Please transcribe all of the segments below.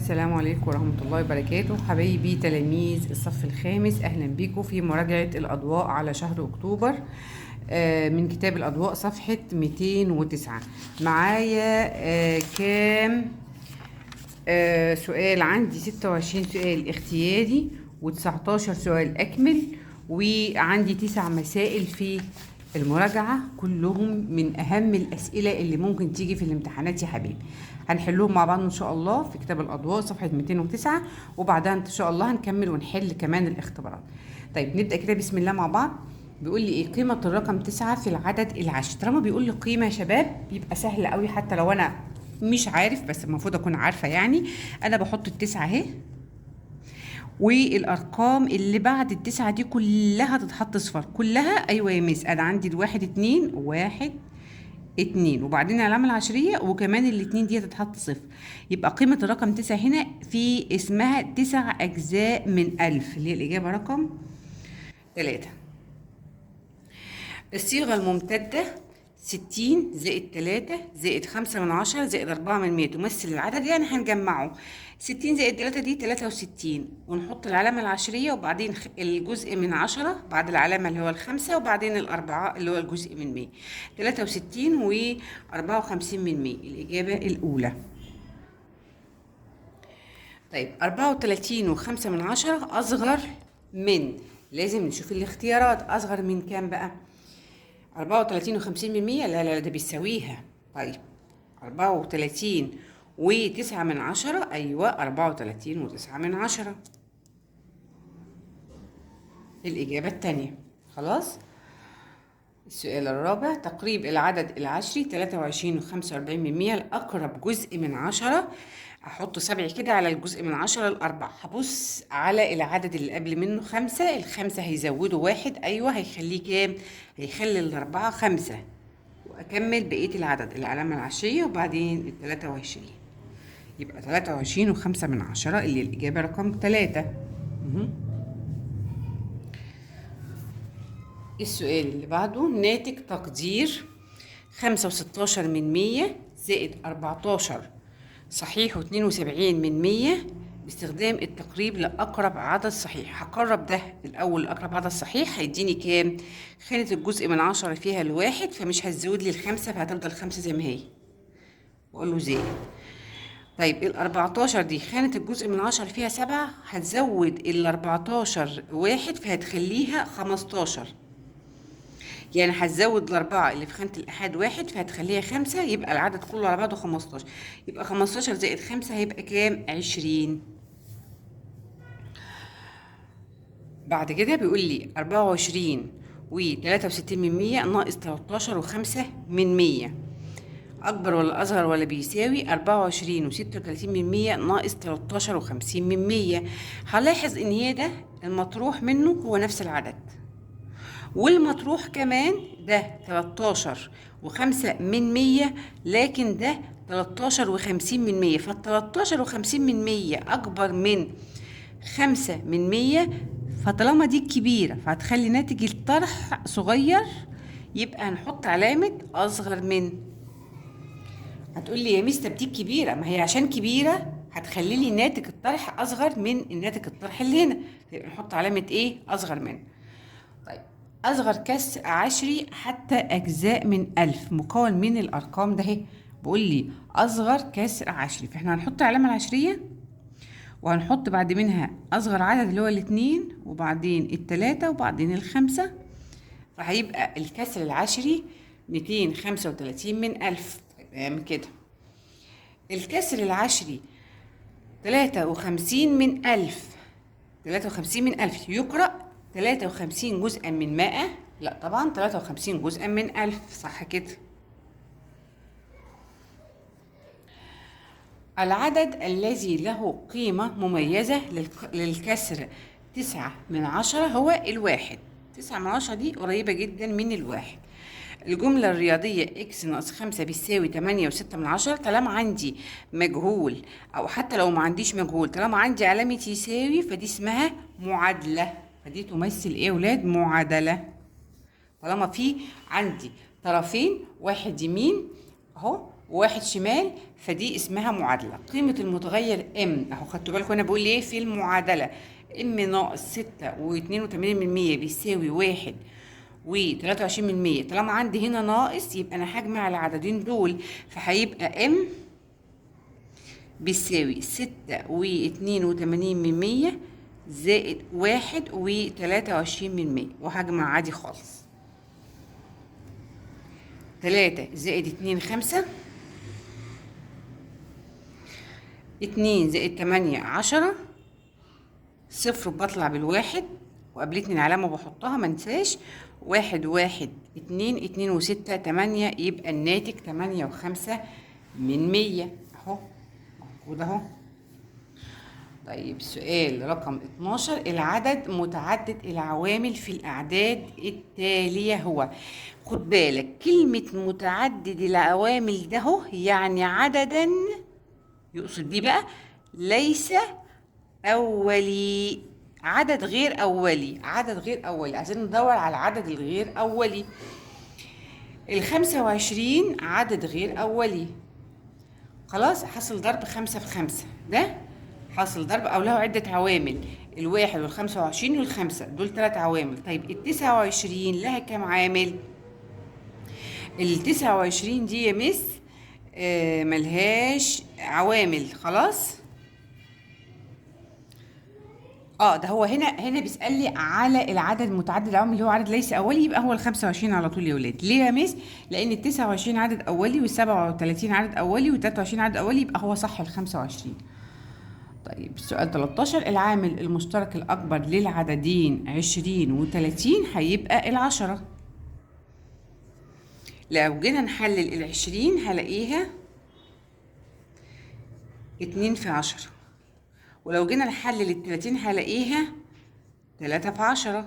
السلام عليكم ورحمة الله وبركاته. حبايبي تلاميذ الصف الخامس، أهلا بكم في مراجعة الأضواء على شهر أكتوبر من كتاب الأضواء صفحة 209. معايا كام سؤال؟ عندي 26 سؤال اختياري و19 سؤال أكمل، وعندي 9 مسائل في المراجعة، كلهم من أهم الأسئلة اللي ممكن تيجي في الامتحانات يا حبيبي. هنحلهم مع بعض إن شاء الله في كتاب الأضواء صفحة 209، وبعدها إن شاء الله هنكمل ونحل كمان الاختبارات. طيب نبدأ كده بسم الله مع بعض. بيقول لي ايه قيمة الرقم 9 في العدد العشري؟ طالما بيقول لي قيمة يا شباب بيبقى سهل قوي، حتى لو أنا مش عارف بس المفروض أكون عارفة. يعني أنا بحط التسعة أهي، والارقام اللي بعد التسعة دي كلها تتحط صفر كلها. ايوه يا ميس، انا عندي الواحد اتنين، واحد اتنين، وبعدين العلامة العشرية، وكمان الاتنين دي تتحط صفر. يبقى قيمة الرقم 9 هنا في اسمها 9 أجزاء من 1000، اللي هي الإجابة رقم 3. الصيغة الممتدة 60 زائد 3 زائد 5 من 10 زائد 4 من 100 تمثل العدد، يعني هنجمعه. 60 زائد 3 دي 63، ونحط العلامة العشرية وبعدين الجزء من 10 بعد العلامة اللي هو الخمسة، وبعدين الأربعة اللي هو الجزء من 100. 63 و 54 من 100 الإجابة الأولى. طيب 34 و5 من 10 أصغر من، لازم نشوف الاختيارات. أصغر من كام بقى؟ 34 و50 من 100؟ لا لا، ده بيساويها. طيب 34 و9 من 10، أيوة 34 و9 من 10 الإجابة التانية. خلاص. السؤال الرابع، تقريب العدد العشري 23 و45 من 100 لأقرب جزء من 10. أحط 7 كده على الجزء من 10 الأربع، هبص على العدد اللي قبل منه 5، الخمسة هيزودوا واحد، أيوة هيخليه كام؟ هيخلي الأربعة 5، وأكمل بقية العدد العلامة العشرية وبعدين 23. يبقى 23 و5 من 10 اللي الإجابة رقم 3. السؤال اللي بعده، ناتج تقدير 5 و16 من 100 زائد 14 صحيح و72 من 100 باستخدام التقريب لأقرب عدد صحيح. هقرب ده الأول لأقرب عدد صحيح، هيديني كام؟ خانة الجزء من 10 فيها الواحد، فمش هتزود لي الخمسة، فهتفضل 5 زي ما هي، وأقول له زائد. طيب ال14 دي خانة الجزء من 10 فيها 7، هتزود ال14 واحد فهتخليها 15، يعني هتزود الأربعة اللي في خانة الآحاد واحد فهتخليها 5، يبقى العدد كله على بعضه 15. يبقى 15 زائد 5 هيبقى كام؟ 20. بعد كده بيقول لي 24 و63 من 100 ناقص 13 و5 من 100 أكبر ولا أصغر ولا بيساوي؟ 24 و36 من 100 ناقص 13 و50 من 100. هلاحظ إن هي ده المطروح منه هو نفس العدد، والمطروح كمان ده 13 و5 من 100، لكن ده 13 و50 من 100، فال13 و50 من 100 أكبر من 5 من 100، فطالما دي كبيرة فهتخلي ناتج الطرح صغير، يبقى هنحط علامة أصغر من. هتقول لي يا مستر دي كبيرة، ما هي عشان كبيرة هتخلي لي ناتج الطرح أصغر من الناتج الطرح اللي هنا، يبقى نحط علامة إيه؟ أصغر من. طيب أصغر كسر عشري حتى أجزاء من 1000 مكون من الأرقام ده اهي. بقول لي أصغر كسر عشري، فإحنا هنحط العلامة العشرية وهنحط بعد منها أصغر عدد اللي هو الاتنين، وبعدين التلاتة، وبعدين الخمسة، فهيبقى الكسر العشري 235 من 1000. تمام كده. الكسر العشري 53 من 1000، 53 من 1000 يقرأ 53 جزءا من 100؟ لا طبعا 53 جزءا من 1000، صح كده. العدد الذي له قيمة مميزة للكسر 9 من 10 هو الواحد. 9 من 10 دي قريبة جدا من الواحد. الجملة الرياضية x ناقص 5 بيساوي 8 و6 من 10. طالما عندي مجهول، أو حتى لو ما عنديش مجهول، طالما عندي علامة يساوي فدي اسمها معادلة، فدي تمثل إيه يا ولاد؟ معادلة. طالما في عندي طرفين، واحد يمين أهو وواحد شمال، فدي اسمها معادلة. قيمة المتغير ام اهو، خدتوا بالكم انا بقول ايه في المعادلة؟ ام ناقص 6.82% بيساوي 1.23%. طالما عندي هنا ناقص يبقى انا هجمع العددين دول، فهيبقى ام بيساوي 6.82% زائد 1.23%، وهجمع عادي خالص. 3 زائد 2 5، 2 زائد 8 10، صفر بطلع بالواحد وقابلتني العلامة بحطها منساش، 1 1 2 2 و6 8، يبقى الناتج 8.5%. اهو موجود اهو. طيب سؤال رقم 12، العدد متعدد العوامل في الأعداد التالية هو. خد بالك كلمة متعدد العوامل ده هو يعني عددا، يقصد بيه بقى ليس أولي، عدد غير أولي، عدد غير أولي. عايزين ندور على العدد الغير أولي. 25 عدد غير أولي، خلاص حاصل ضرب 5 في 5، ده حاصل ضرب أو له عدة عوامل، الواحد والخمسة وعشرين والخمسة، دول 3 عوامل. طيب ال29 لها كام عامل؟ ال29 دي يا مس ملهاش عوامل خلاص. ده هو هنا بيسألني على العدد متعدد العوامل اللي هو عدد ليس أولي، يبقى هو ال25 على طول يا ولاد. ليه يا مس؟ لأن ال29 عدد أولي، وال37 عدد أولي، وال23 عدد أولي، يبقى هو صح ال25. طيب السؤال 13، العامل المشترك الأكبر للعددين 20 و30 هيبقى ال10. لو جينا نحلل ال20 هلاقيها 2 في 10، ولو جينا نحلل ال30 هلاقيها 3 في 10،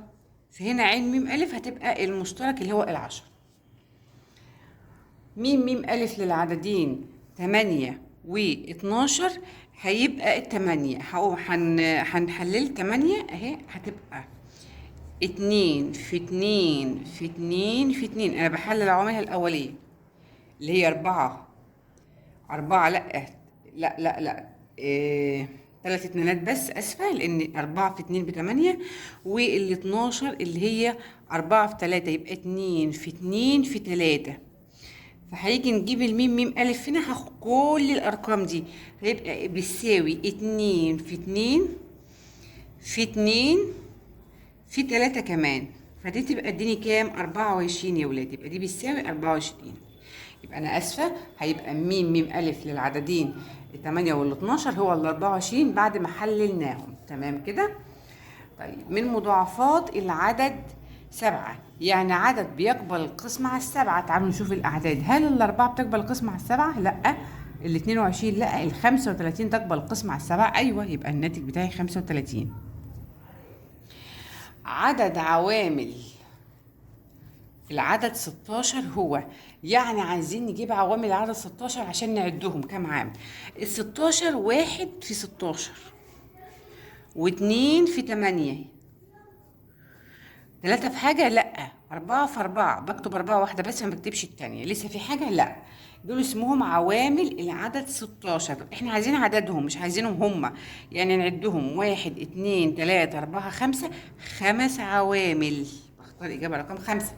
فهنا عين ميم ألف هتبقى المشترك اللي هو ال10. ميم ألف للعددين 8 و12 هيبقى ال8. هنحلل 8 اهي، هتبقى 2 في 2 في 2 في 2. انا بحلل عواملها الاوليه اللي هي 4 لا 3 اتنينات بس، اسفه، لان 4 في 2 ب8، وال12 اللي هي 4 في 3، يبقى 2 في 2 في 3. فهيجي نجيب الميم ألف هنا، هاخد كل الأرقام دي، هيبقى بيساوي 2 في 2 في 2 في 3 كمان، فدي تبقى اديني كام؟ 24 يا ولاد، يبقى دي بتساوي 24. يبقى أنا آسفة، هيبقى ميم ألف للعددين 8 وال12 هو ال24 بعد ما حللناهم، تمام كده؟ طيب من مضاعفات العدد 7، يعني عدد بيقبل القسمة على 7. تعالوا نشوف الأعداد، هل ال4 بتقبل القسمة على 7؟ لأ. ال22 لأ. ال35 تقبل القسمة على 7؟ أيوة، يبقى الناتج بتاعي 35. عدد عوامل العدد 16 هو، يعني عايزين نجيب عوامل العدد 16 عشان نعدهم كام عامل. ال16 1 في 16 و2 في 8، 3 في حاجة؟ لأ. 4 في 4، بكتب 4 واحدة بس ما بكتبش التانية. لسه في حاجة؟ لأ. دول اسمهم عوامل العدد 16. احنا عايزين عددهم مش عايزينهم هما، يعني نعدهم 1 2 3 4 5، 5 عوامل. اختار إجابة رقم 5.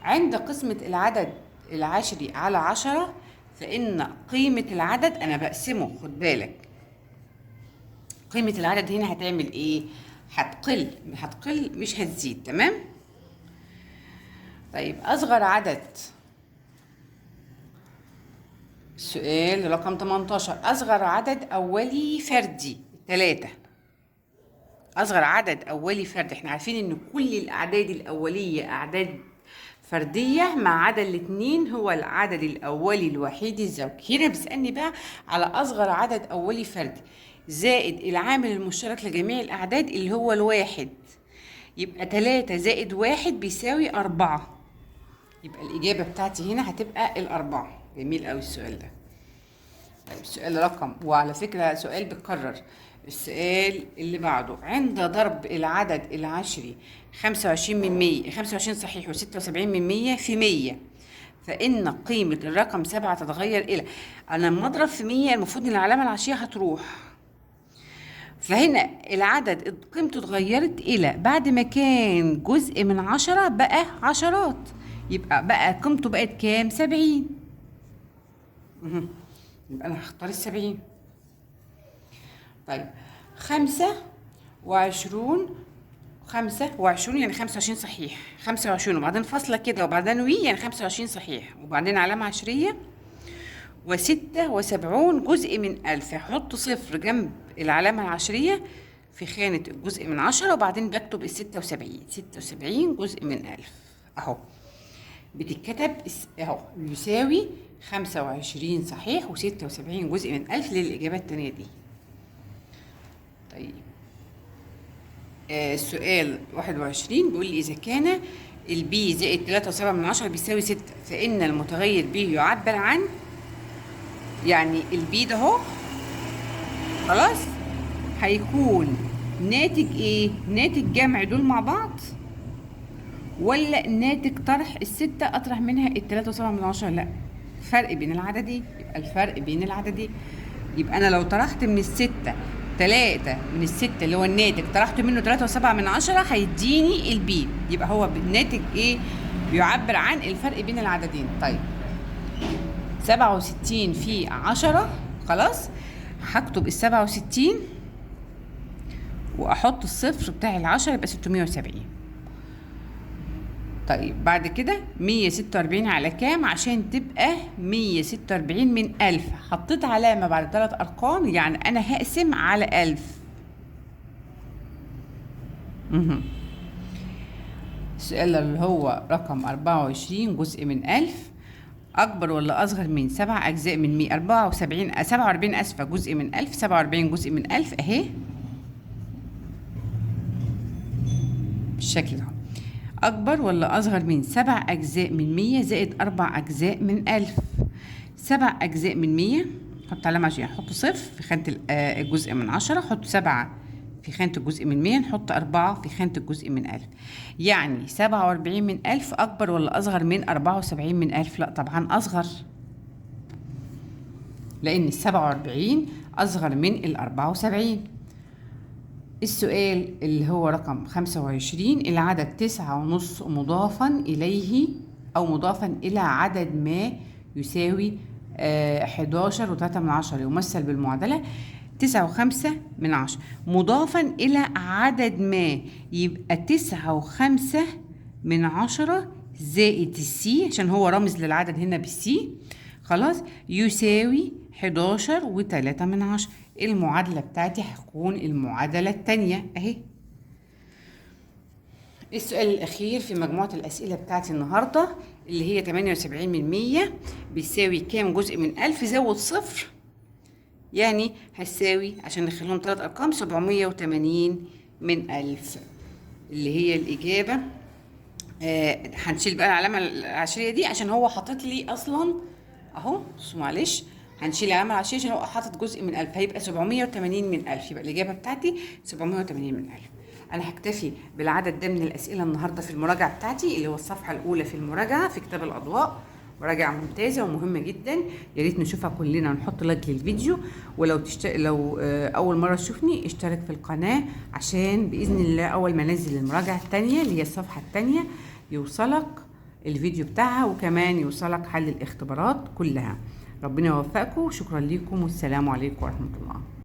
عند قسمة العدد العشري على 10 فإن قيمة العدد، أنا بقسمه خد بالك، قيمة العدد هنا هتعمل إيه؟ هتقل مش هتزيد، تمام؟ طيب أصغر عدد، السؤال رقم 18، أصغر عدد أولي فردي 3. أصغر عدد أولي فردي، احنا عارفين إن كل الأعداد الأولية أعداد فردية ما عدا الاتنين، هو العدد الأولي الوحيد الزوجي. هنا بيسألني بقى على أصغر عدد أولي فردي زائد العامل المشترك لجميع الأعداد اللي هو الواحد، يبقى 3 زائد 1 بيساوي 4. يبقى الإجابة بتاعتي هنا هتبقى ال4. جميل أوي السؤال ده. طيب السؤال رقم، وعلى فكرة سؤال بيتكرر، السؤال اللي بعده، عند ضرب العدد العشري 25 من 100، 25 صحيح و76 من 100 في 100، فإن قيمة الرقم 7 تتغير إلى، أنا لما أضرب في 100 المفروض إن العلامة العشرية هتروح، فهنا العدد قيمته اتغيرت إلى بعد ما كان جزء من 10 بقى عشرات، يبقى بقى قيمته بقت كام؟ 70. يبقى أنا هختار 70. طيب 25 يعني 25 صحيح، 25 وبعدين فاصلة كده وبعدين يعني 25 صحيح وبعدين علامة عشرية، و76 جزء من 1000. هحط صفر جنب العلامة العشرية في خانة الجزء من 10 وبعدين بكتب ال 76. 76 جزء من 1000 أهو بتتكتب أهو يساوي 25 صحيح و76 جزء من 1000 للإجابة التانية دي. طيب السؤال 21 بيقول لي إذا كان البي زائد 3.7 بيساوي 6 فإن المتغير بي يعبر عن، يعني البي ده اهو خلاص هيكون ناتج ايه؟ ناتج جمع دول مع بعض ولا ناتج طرح الستة اطرح منها ال3.7؟ لا، فرق بين العددين. يبقى الفرق بين العددين، يبقى انا لو طرحت من الستة 3 من الستة اللي هو الناتج طرحت منه 3.7 هيديني البي، يبقى هو الناتج ايه؟ بيعبر عن الفرق بين العددين. طيب 67 في 10 خلاص هكتب ال67 واحط الصفر بتاع ال10 يبقى 670. طيب بعد كده 146 على كام عشان تبقى 146 من 1000؟ حطيت علامة بعد 3 أرقام، يعني أنا هقسم على 1000. السؤال اللي هو رقم 24 جزء من 1000 أكبر ولا أصغر من 7 أجزاء من 100؟ 47 أسفة جزء من 1000، 47 جزء من 1000 أهي بالشكل ده. أكبر ولا أصغر من 7 أجزاء من 100 زائد 4 أجزاء من 1000؟ 7 أجزاء من 100 حط علامة عشان نحط صفر في خانة الجزء من 10، حط 7 في خانة الجزء من 100، نحط 4 في خانة الجزء من 1000. يعني 47 من 1000 أكبر ولا أصغر من 74 من 1000؟ لا طبعا أصغر، لأن 47 أصغر من 74. السؤال اللي هو رقم 25 العدد 9.5 مضافا إليه أو مضافا إلى عدد ما يساوي 11.3 يمثل بالمعادلة 9.5 مضافا إلى عدد ما، يبقى 9.5 زائد السي عشان هو رمز للعدد هنا بالسي خلاص يساوي 11.3. المعادلة بتاعتي هتكون المعادلة التانية اهي. السؤال الأخير في مجموعة الأسئلة بتاعتي النهاردة اللي هي 78 من 100 بيساوي كام جزء من 1000؟ زود صفر يعني هتساوي عشان نخليهم 3 أرقام 780 من 1000 اللي هي الإجابة. هنشيل بقى العلامة العشرية دي عشان هو حاطط لي أصلا أهو، معلش هنشيل العلامة العشرية عشان هو حاطط جزء من 1000، هيبقى 780 من 1000، يبقى الإجابة بتاعتي 780 من 1000. أنا هكتفي بالعدد ده من الأسئلة النهاردة في المراجعة بتاعتي اللي هو الصفحة الأولى في المراجعة في كتاب الأضواء، مراجعة ممتازة ومهمة جدا، يا ريت نشوفها كلنا ونحط لايك للفيديو، ولو لو أول مرة تشوفني اشترك في القناة عشان بإذن الله أول ما أنزل المراجعة التانية اللي هي الصفحة التانية يوصلك الفيديو بتاعها وكمان يوصلك حل الاختبارات كلها. ربنا يوفقكم، شكرا لكم والسلام عليكم ورحمة الله.